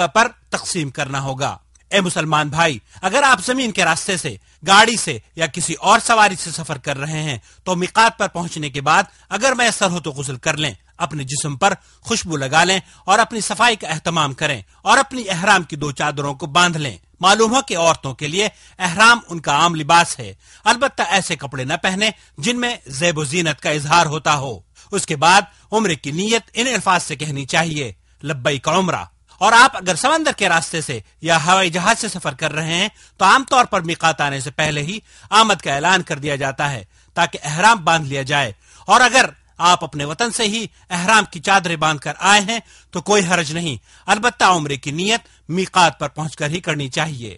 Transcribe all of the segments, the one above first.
پر تقسیم کرنا ہوگا۔ اے مسلمان بھائی، اگر آپ زمین کے راستے سے، گاڑی سے یا کسی اور سواری سے سفر کر رہے ہیں تو میقات پر پہنچنے کے بعد اگر میسر ہو تو غسل کر لیں، اپنے جسم پر خوشبو لگا لیں اور اپنی صفائی کا اہتمام کریں اور اپنی احرام کی 2 چادروں کو باندھ لیں۔ معلوم ہو کہ عورتوں کے لیے احرام ان کا عام لباس ہے، البتہ ایسے کپڑے نہ پہنے جن میں زیب و زینت کا اظہار ہوتا ہو۔ اس کے بعد عمرے کی نیت ان الفاظ سے کہنی چاہیے: لبیک عمرہ۔ اور آپ اگر سمندر کے راستے سے یا ہوائی جہاز سے سفر کر رہے ہیں تو عام طور پر میقات آنے سے پہلے ہی آمد کا اعلان کر دیا جاتا ہے تاکہ احرام باندھ لیا جائے، اور اگر آپ اپنے وطن سے ہی احرام کی چادریں باندھ کر آئے ہیں تو کوئی حرج نہیں، البتہ عمرے کی نیت میقات پر پہنچ کر ہی کرنی چاہیے۔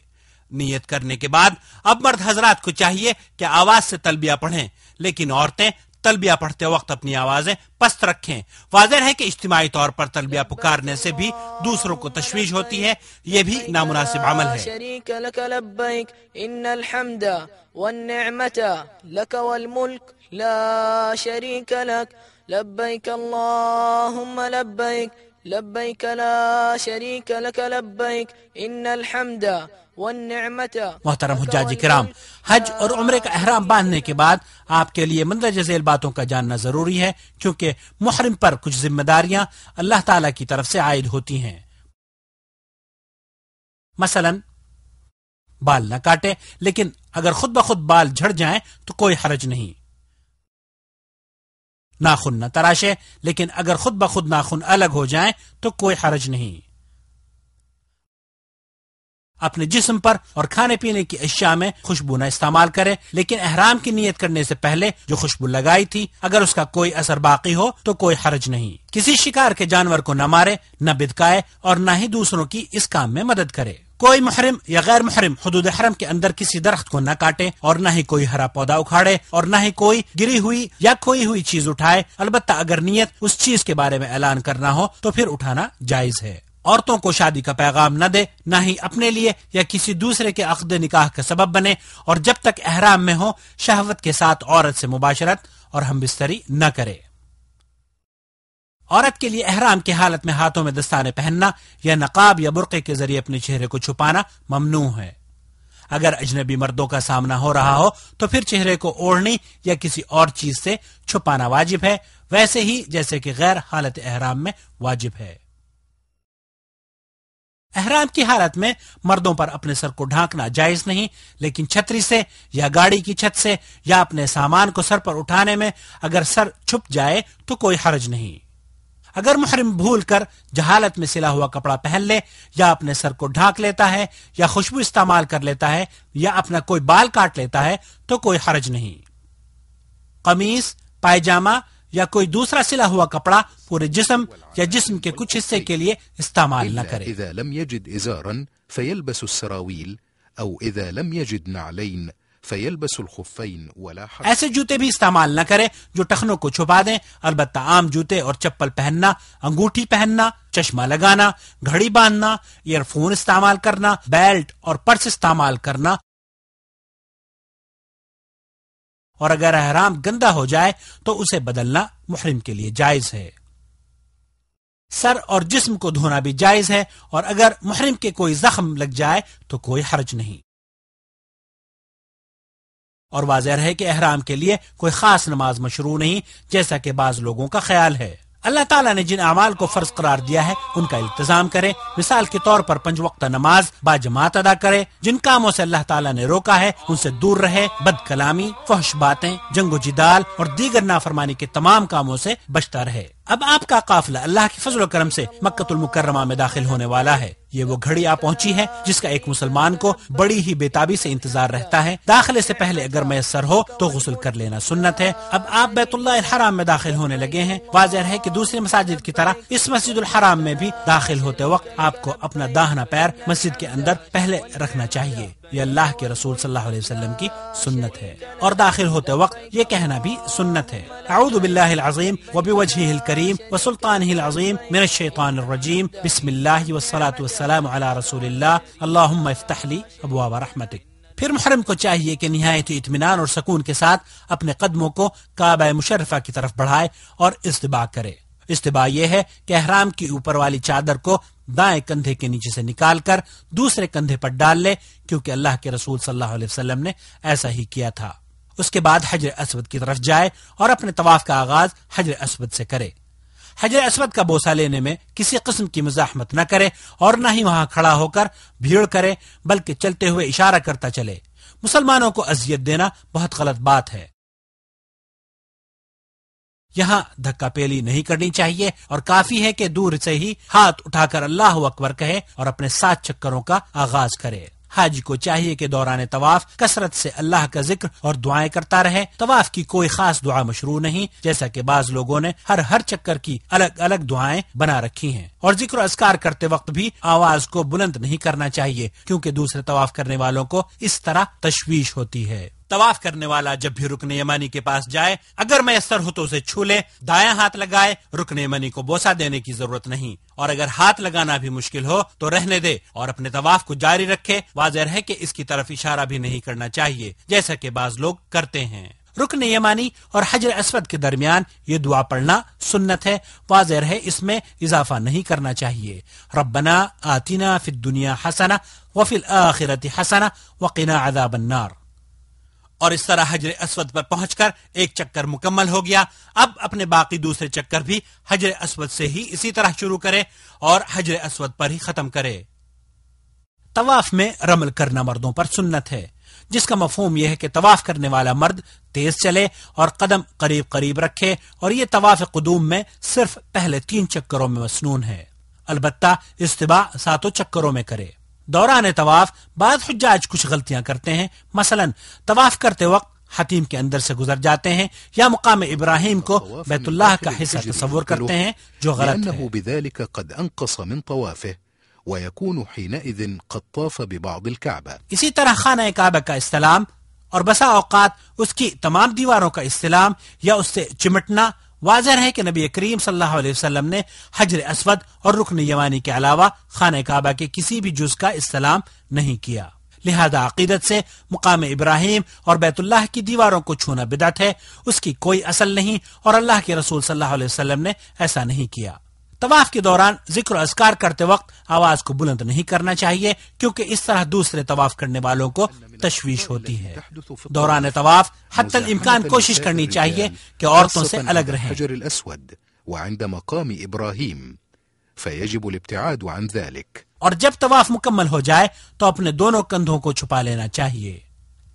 نیت کرنے کے بعد اب مرد حضرات کو چاہیے کہ آواز سے تلبیہ پڑھیں، لیکن عورتیں تلبیہ پڑھتے وقت اپنی آوازیں پست رکھیں۔ واضح ہے کہ اجتماعی طور پر تلبیہ پکارنے سے بھی دوسروں کو تشویش ہوتی ہے، یہ بھی نامناسب عمل ہے۔ شریک لک لبیک ان الحمد والنعمت لک والملک لا شریک لک لبیک اللہم لبیک لبیک لا شریک لک لبیک ان الحمد والنعمت۔ محترم حجاج کرام، حج اور عمرے کا احرام باندھنے کے بعد آپ کے لیے مندرجہ ذیل باتوں کا جاننا ضروری ہے، کیونکہ محرم پر کچھ ذمہ داریاں اللہ تعالی کی طرف سے عائد ہوتی ہیں۔ مثلا بال نہ کاٹے، لیکن اگر خود بخود بال جھڑ جائیں تو کوئی حرج نہیں۔ ناخن نہ تراشے، لیکن اگر خود بخود ناخن الگ ہو جائیں تو کوئی حرج نہیں۔ اپنے جسم پر اور کھانے پینے کی اشیاء میں خوشبو نہ استعمال کرے، لیکن احرام کی نیت کرنے سے پہلے جو خوشبو لگائی تھی اگر اس کا کوئی اثر باقی ہو تو کوئی حرج نہیں۔ کسی شکار کے جانور کو نہ مارے، نہ بدکائے اور نہ ہی دوسروں کی اس کام میں مدد کرے۔ کوئی محرم یا غیر محرم حدود حرم کے اندر کسی درخت کو نہ کاٹے اور نہ ہی کوئی ہرا پودا اکھاڑے اور نہ ہی کوئی گری ہوئی یا کھوئی ہوئی چیز اٹھائے، البتہ اگر نیت اس چیز کے بارے میں اعلان کرنا ہو تو پھر اٹھانا جائز ہے۔ عورتوں کو شادی کا پیغام نہ دے، نہ ہی اپنے لیے یا کسی دوسرے کے عقد نکاح کا سبب بنے، اور جب تک احرام میں ہو شہوت کے ساتھ عورت سے مباشرت اور ہم بستری نہ کرے۔ عورت کے لیے احرام کی حالت میں ہاتھوں میں دستانے پہننا یا نقاب یا برقعے کے ذریعے اپنے چہرے کو چھپانا ممنوع ہے۔ اگر اجنبی مردوں کا سامنا ہو رہا ہو تو پھر چہرے کو اوڑھنی یا کسی اور چیز سے چھپانا واجب ہے، ویسے ہی جیسے کہ غیر حالت احرام میں واجب ہے۔ احرام کی حالت میں مردوں پر اپنے سر کو ڈھانکنا جائز نہیں، لیکن چھتری سے یا گاڑی کی چھت سے یا اپنے سامان کو سر پر اٹھانے میں اگر سر چھپ جائے تو کوئی حرج نہیں۔ اگر محرم بھول کر جہالت میں سلا ہوا کپڑا پہن لے یا اپنے سر کو ڈھانک لیتا ہے یا خوشبو استعمال کر لیتا ہے یا اپنا کوئی بال کاٹ لیتا ہے تو کوئی حرج نہیں۔ قمیص، پائجامہ یا کوئی دوسرا سلا ہوا کپڑا پورے جسم یا جسم کے کچھ حصے کے لیے استعمال نہ کرے۔ اذا لم يجد ازارا فيلبس السراويل او اذا لم يجد نعلين فيلبس الخفين ولا حرج۔ ایسے جوتے بھی استعمال نہ کرے جو ٹخنوں کو چھپا دیں، البتہ عام جوتے اور چپل پہننا، انگوٹھی پہننا، چشمہ لگانا، گھڑی باندھنا، ایئر فون استعمال کرنا، بیلٹ اور پرس استعمال کرنا، اور اگر احرام گندا ہو جائے تو اسے بدلنا محرم کے لیے جائز ہے۔ سر اور جسم کو دھونا بھی جائز ہے، اور اگر محرم کے کوئی زخم لگ جائے تو کوئی حرج نہیں۔ اور واضح ہے کہ احرام کے لیے کوئی خاص نماز مشروع نہیں، جیسا کہ بعض لوگوں کا خیال ہے۔ اللہ تعالیٰ نے جن اعمال کو فرض قرار دیا ہے ان کا التزام کرے، مثال کے طور پر 5 وقت نماز با جماعت ادا کرے، جن کاموں سے اللہ تعالیٰ نے روکا ہے ان سے دور رہے، بد کلامی، فحش باتیں، جنگ و جدال اور دیگر نافرمانی کے تمام کاموں سے بچتا رہے۔ اب آپ کا قافلہ اللہ کے فضل و کرم سے مکہ المکرمہ میں داخل ہونے والا ہے۔ یہ وہ گھڑی آ پہنچی ہے جس کا ایک مسلمان کو بڑی ہی بےتابی سے انتظار رہتا ہے۔ داخلے سے پہلے اگر میسر ہو تو غسل کر لینا سنت ہے۔ اب آپ بیت اللہ الحرام میں داخل ہونے لگے ہیں۔ واضح ہے کہ دوسری مساجد کی طرح اس مسجد الحرام میں بھی داخل ہوتے وقت آپ کو اپنا داہنا پیر مسجد کے اندر پہلے رکھنا چاہیے، یہ اللہ کے رسول صلی اللہ علیہ وسلم کی سنت ہے، اور داخل ہوتے وقت یہ کہنا بھی سنت ہے: اعوذ باللہ العظیم وبوجہہ الکریم وسلطانہ العظیم من الشیطان الرجیم، بسم اللہ والصلاة والسلام علی رسول اللہ، اللہم افتح لی ابواب رحمتک۔ پھر محرم کو چاہیے کہ نہایت اطمینان اور سکون کے ساتھ اپنے قدموں کو کعبہ مشرفہ کی طرف بڑھائے اور استباع کرے۔ استباع یہ ہے کہ احرام کی اوپر والی چادر کو دائیں کندھے کے نیچے سے نکال کر دوسرے کندھے پر ڈال لے، کیونکہ اللہ کے رسول صلی اللہ علیہ وسلم نے ایسا ہی کیا تھا۔ اس کے بعد حجر اسود کی طرف جائے اور اپنے طواف کا آغاز حجر اسود سے کرے۔ حجر اسود کا بوسہ لینے میں کسی قسم کی مزاحمت نہ کرے اور نہ ہی وہاں کھڑا ہو کر بھیڑ کرے، بلکہ چلتے ہوئے اشارہ کرتا چلے۔ مسلمانوں کو اذیت دینا بہت غلط بات ہے۔ یہاں دھکا پیلی نہیں کرنی چاہیے اور کافی ہے کہ دور سے ہی ہاتھ اٹھا کر اللہ اکبر کہے اور اپنے 7 چکروں کا آغاز کرے۔ حاجی کو چاہیے کہ دوران طواف کثرت سے اللہ کا ذکر اور دعائیں کرتا رہے۔ طواف کی کوئی خاص دعا مشروع نہیں، جیسا کہ بعض لوگوں نے ہر چکر کی الگ الگ دعائیں بنا رکھی ہیں۔ اور ذکر و اذکار کرتے وقت بھی آواز کو بلند نہیں کرنا چاہیے، کیونکہ دوسرے طواف کرنے والوں کو اس طرح تشویش ہوتی ہے۔ طواف کرنے والا جب بھی رکن یمانی کے پاس جائے، اگر میسر ہو تو اسے چھو لے، دایاں ہاتھ لگائے۔ رکن یمانی کو بوسہ دینے کی ضرورت نہیں، اور اگر ہاتھ لگانا بھی مشکل ہو تو رہنے دے اور اپنے طواف کو جاری رکھے۔ واضح ہے کہ اس کی طرف اشارہ بھی نہیں کرنا چاہیے، جیسا کہ بعض لوگ کرتے ہیں۔ رکن یمانی اور حجر اسود کے درمیان یہ دعا پڑھنا سنت ہے۔ واضح ہے اس میں اضافہ نہیں کرنا چاہیے۔ ربنا آتنا فی الدنیا حسنہ وفی الآخرۃ حسنہ وقنا عذاب النار۔ اور اس طرح حجر اسود پر پہنچ کر ایک چکر مکمل ہو گیا۔ اب اپنے باقی دوسرے چکر بھی حجر اسود سے ہی اسی طرح شروع کرے اور حجر اسود پر ہی ختم کرے۔ طواف میں رمل کرنا مردوں پر سنت ہے، جس کا مفہوم یہ ہے کہ طواف کرنے والا مرد تیز چلے اور قدم قریب قریب رکھے، اور یہ طواف قدوم میں صرف پہلے 3 چکروں میں مسنون ہے۔ البتہ استباع 7 چکروں میں کرے۔ دوران طواف بعض حجاج کچھ غلطیاں کرتے ہیں، مثلا طواف کرتے وقت حتیم کے اندر سے گزر جاتے ہیں یا مقام ابراہیم کو بیت اللہ کا حصہ تصور کرتے ہیں، جو غلط ہے۔ بذلك قد انقص من طوافه ويكون حينئذ قد طاف ببعض الكعبة۔ اسی طرح خانہ کعبہ کا استلام اور بسا اوقات اس کی تمام دیواروں کا استلام یا اس سے چمٹنا، واضح ہے کہ نبی کریم صلی اللہ علیہ وسلم نے حجر اسود اور رکن یمانی کے علاوہ خانہ کعبہ کے کسی بھی جز کا استلام نہیں کیا۔ لہذا عقیدت سے مقام ابراہیم اور بیت اللہ کی دیواروں کو چھونا بدعت ہے، اس کی کوئی اصل نہیں، اور اللہ کے رسول صلی اللہ علیہ وسلم نے ایسا نہیں کیا۔ طواف کے دوران ذکر و اذکار کرتے وقت آواز کو بلند نہیں کرنا چاہیے، کیونکہ اس طرح دوسرے طواف کرنے والوں کو تشویش ہوتی ہے۔ دوران طواف حتی الامکان کوشش کرنی چاہیے کہ عورتوں سے الگ رہیں۔ الحجر الأسود وعند مقام إبراهيم فيجب الابتعاد عن ذلك۔ اور جب طواف مکمل ہو جائے تو اپنے دونوں کندھوں کو چھپا لینا چاہیے۔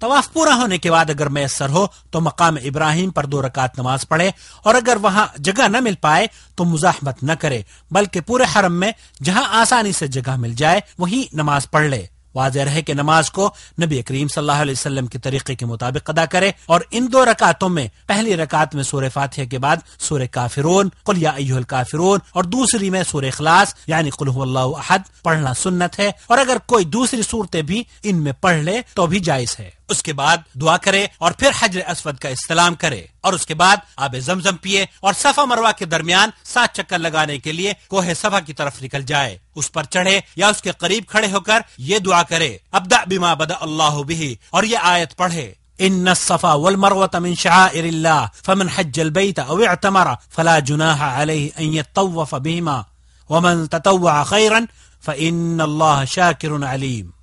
طواف پورا ہونے کے بعد اگر میسر ہو تو مقام ابراہیم پر 2 رکعت نماز پڑھے، اور اگر وہاں جگہ نہ مل پائے تو مزاحمت نہ کرے، بلکہ پورے حرم میں جہاں آسانی سے جگہ مل جائے وہیں نماز پڑھ لے۔ واضح رہے کہ نماز کو نبی کریم صلی اللہ علیہ وسلم کے طریقے کے مطابق ادا کرے، اور ان 2 رکعتوں میں پہلی رکعت میں سورہ فاتحہ کے بعد سورہ کافرون قل یا ایھا الکافرون اور دوسری میں سورہ اخلاص یعنی قل ھو اللہ احد پڑھنا سنت ہے، اور اگر کوئی دوسری صورتیں بھی ان میں پڑھ لے تو بھی جائز ہے۔ اس کے بعد دعا کرے اور پھر حجر اسود کا استلام کرے، اور اس کے بعد آب زمزم پیے اور صفا مروہ کے درمیان 7 چکر لگانے کے لیے کوہ صفا کی طرف نکل جائے، اس پر چڑھے یا اس کے قریب کھڑے ہو کر یہ دعا کرے ابدأ بما بدأ اللہ بہ، اور یہ آیت پڑھے ان الصفا والمروة من شعائر اللہ فمن حج البیت او اعتمر فلا جناح علیہ ان یطوف بہما ومن تطوع خیرا فإن اللہ شاکر علیم۔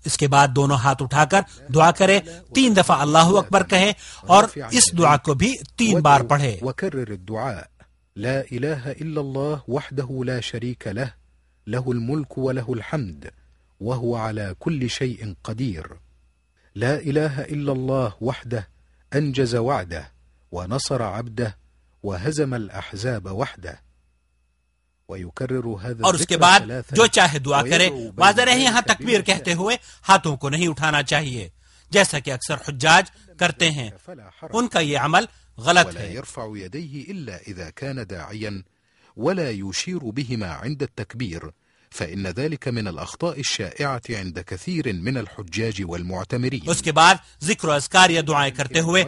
اس کے بعد دونوں ہاتھ اٹھا کر دعا کرے، 3 دفعہ اللہ اکبر کہے اور اس دعا کو بھی 3 بار پڑھے۔ وكرر الدعاء لا إله إلا الله وحده لا شريك له له الملك وله الحمد وهو على كل شيء قدير لا إله إلا الله وحده أنجز وعده ونصر عبده وهزم الأحزاب وحده۔ اور اس کے بعد جو چاہے دعا کرے۔ واضح رہے یہاں تکبیر کہتے ہوئے ہاتھوں کو نہیں اٹھانا چاہیے، جیسا کہ اکثر حجاج کرتے ہیں، ان کا یہ عمل غلط ولا ہے۔ يرفع يديه إلا إذا كان داعيا ولا يشير بهما عند التكبير فإن ذلك من الأخطاء الشائعة عند كثير من الحجاج والمعتمرين۔ اس کے بعد ذکر و اذکار یا دعائیں کرتے ہوئے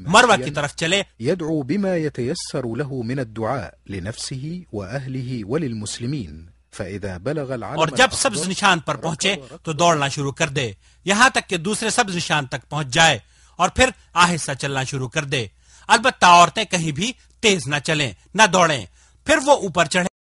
مروہ کی طرف چلے، يدعو بما يتيسر له من الدعاء لنفسه وأهله وللمسلمين فإذا بلغ العلم اور جب سبز نشان پر پہنچے تو دوڑنا شروع کر دے یہاں تک کہ دوسرے سبز نشان تک پہنچ جائے، اور پھر آہستہ چلنا شروع کر دے۔ البتہ عورتیں کہیں بھی تیز نہ چلیں نہ دوڑیں۔ پھر وہ اوپر چڑھے